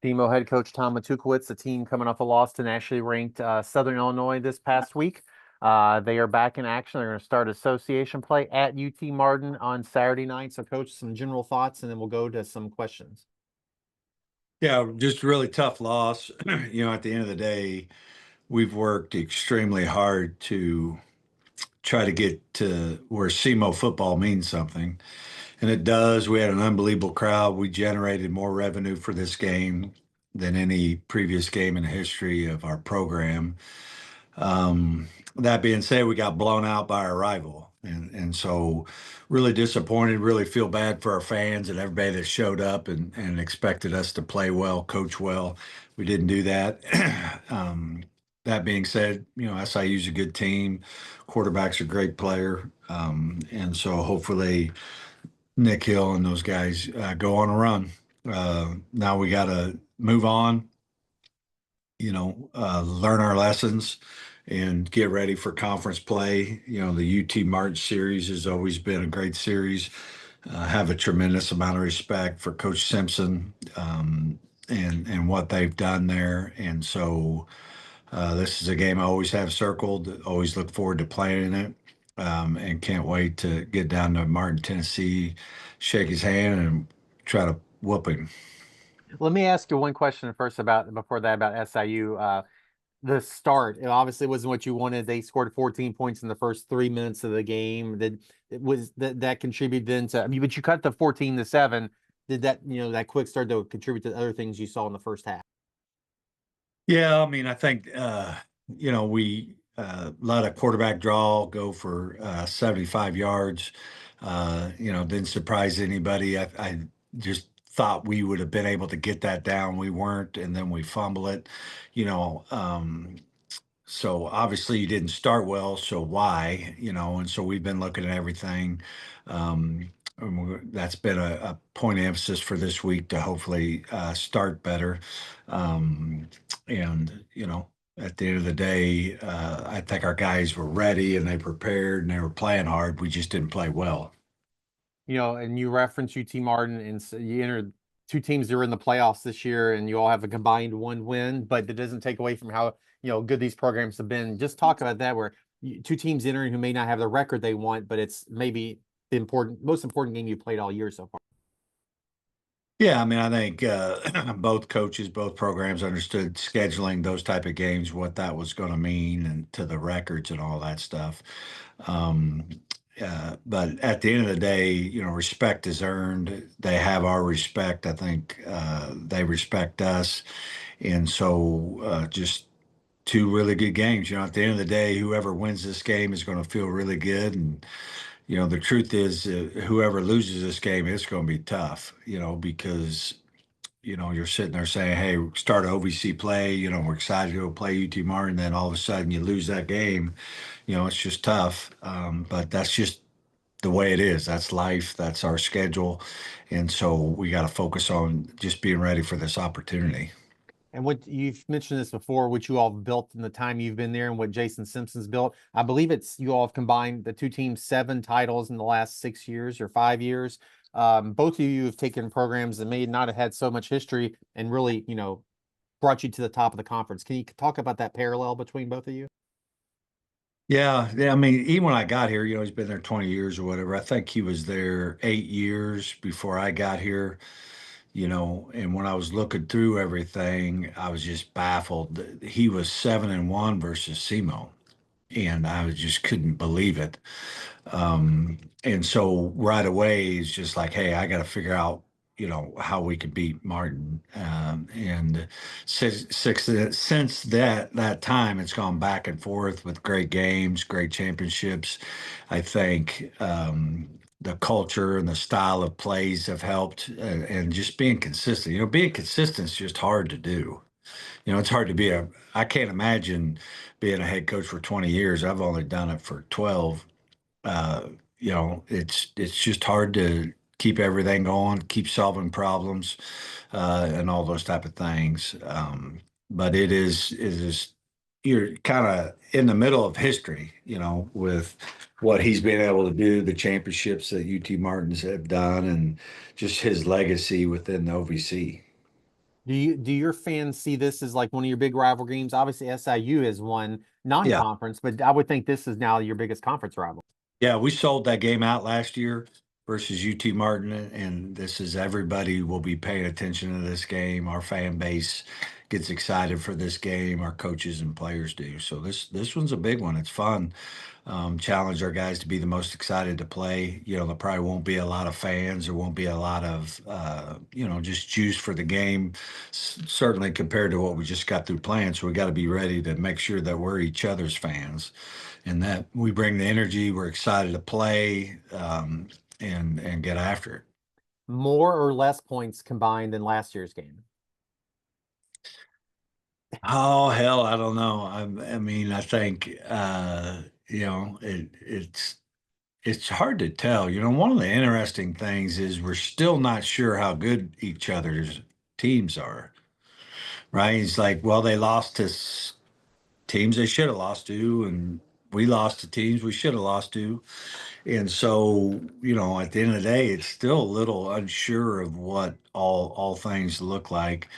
SEMO head coach Tom Matukewicz, the team coming off a loss to nationally ranked Southern Illinois this past week. They are back in action. They're going to start association play at UT Martin on Saturday night. So, Coach, some general thoughts, and then we'll go to some questions. Yeah, just a really tough loss. At the end of the day, we've worked extremely hard to try to get to where SEMO football means something. And it does. We had an unbelievable crowd. We generated more revenue for this game than any previous game in the history of our program. That being said, we got blown out by our rival. And so really disappointed, really feel bad for our fans and everybody that showed up and expected us to play well, coach well. We didn't do that. That being said, SIU's a good team. Quarterback's a great player. And so hopefully Nick Hill and those guys go on a run. Now we got to move on, learn our lessons and get ready for conference play. The UT Martin series has always been a great series. Have a tremendous amount of respect for Coach Simpson and what they've done there. And so this is a game I always have circled, always look forward to playing in it, and can't wait to get down to Martin, Tennessee, shake his hand and try to whoop him. Let me ask you one question first about SIU. The start, it obviously wasn't what you wanted. They scored 14 points in the first 3 minutes of the game. That contributed then to, but you cut the 14-7. Did that quick start to contribute to other things you saw in the first half? Yeah, I think we let a quarterback draw go for 75 yards. Didn't surprise anybody. I just thought we would have been able to get that down. We weren't, and then we fumble it. So obviously you didn't start well. So why? And so we've been looking at everything. That's been a point of emphasis for this week to hopefully start better. At the end of the day, I think our guys were ready and they prepared and they were playing hard. We just didn't play well. And you referenced UT Martin, and so you entered two teams that were in the playoffs this year, and you all have a combined one win, but that doesn't take away from how good these programs have been. Just talk about that, where two teams entering who may not have the record they want, but it's maybe the most important game you played all year so far. Yeah, I think both coaches, both programs understood scheduling those type of games, what that was going to mean, and to the records and all that stuff. But at the end of the day, respect is earned. They have our respect. I think they respect us. And so just two really good games. At the end of the day, whoever wins this game is going to feel really good. And the truth is, whoever loses this game, it's going to be tough, because, you're sitting there saying, hey, start OVC play, we're excited to go play UT Martin. Then all of a sudden you lose that game, it's just tough. But that's just the way it is. That's life. That's our schedule. And so we got to focus on just being ready for this opportunity. And what you've mentioned this before, what you all have built in the time you've been there and what Jason Simpson's built. I believe you all have combined the two teams 7 titles in the last 6 years or 5 years. Both of you have taken programs that may not have had so much history and really, brought you to the top of the conference. Can you talk about that parallel between both of you? Yeah. Even when I got here, he's been there 20 years or whatever. I think he was there 8 years before I got here. And when I was looking through everything, I was just baffled. He was 7-1 versus SEMO, and I just couldn't believe it. And so right away, it's just like, hey, I got to figure out, how we could beat Martin. And since that time, it's gone back and forth with great games, great championships. I think the culture and the style of plays have helped, and just being consistent. Being consistent is just hard to do. It's hard to be I can't imagine being a head coach for 20 years. I've only done it for 12. It's just hard to keep everything going, keep solving problems, and all those type of things. But it is you're kind of in the middle of history, with what he's been able to do, the championships that UT Martins have done, and just his legacy within the OVC. Do your fans see this as like one of your big rival games? Obviously, SIU has won Yeah. non-conference, but I would think this is now your biggest conference rival. Yeah, we sold that game out last year versus UT Martin, and this is everybody will be paying attention to this game. Our fan base gets excited for this game. Our coaches and players do. So this one's a big one. It's fun. Challenge our guys to be the most excited to play. You know, there probably won't be a lot of fans. There won't be a lot of just juice for the game. Certainly compared to what we just got through playing. So we got to be ready to make sure that we're each other's fans and that we bring the energy. We're excited to play and get after it. More or less points combined than last year's game? Oh hell, I don't know. I mean, I think it's hard to tell. You know, one of the interesting things is we're still not sure how good each other's teams are. Right? It's like, well, they lost to teams they should have lost to, and we lost to teams we should have lost to. And so, at the end of the day, it's still a little unsure of what all things look like.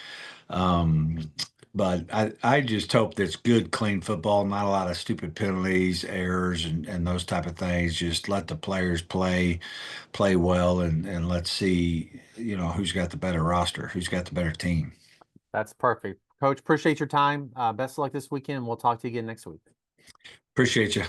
Um, but I just hope that's good, clean football, not a lot of stupid penalties, errors, and those type of things. Just let the players play well, and let's see, who's got the better roster, who's got the better team. That's perfect. Coach, appreciate your time. Best of luck this weekend. We'll talk to you again next week. Appreciate you.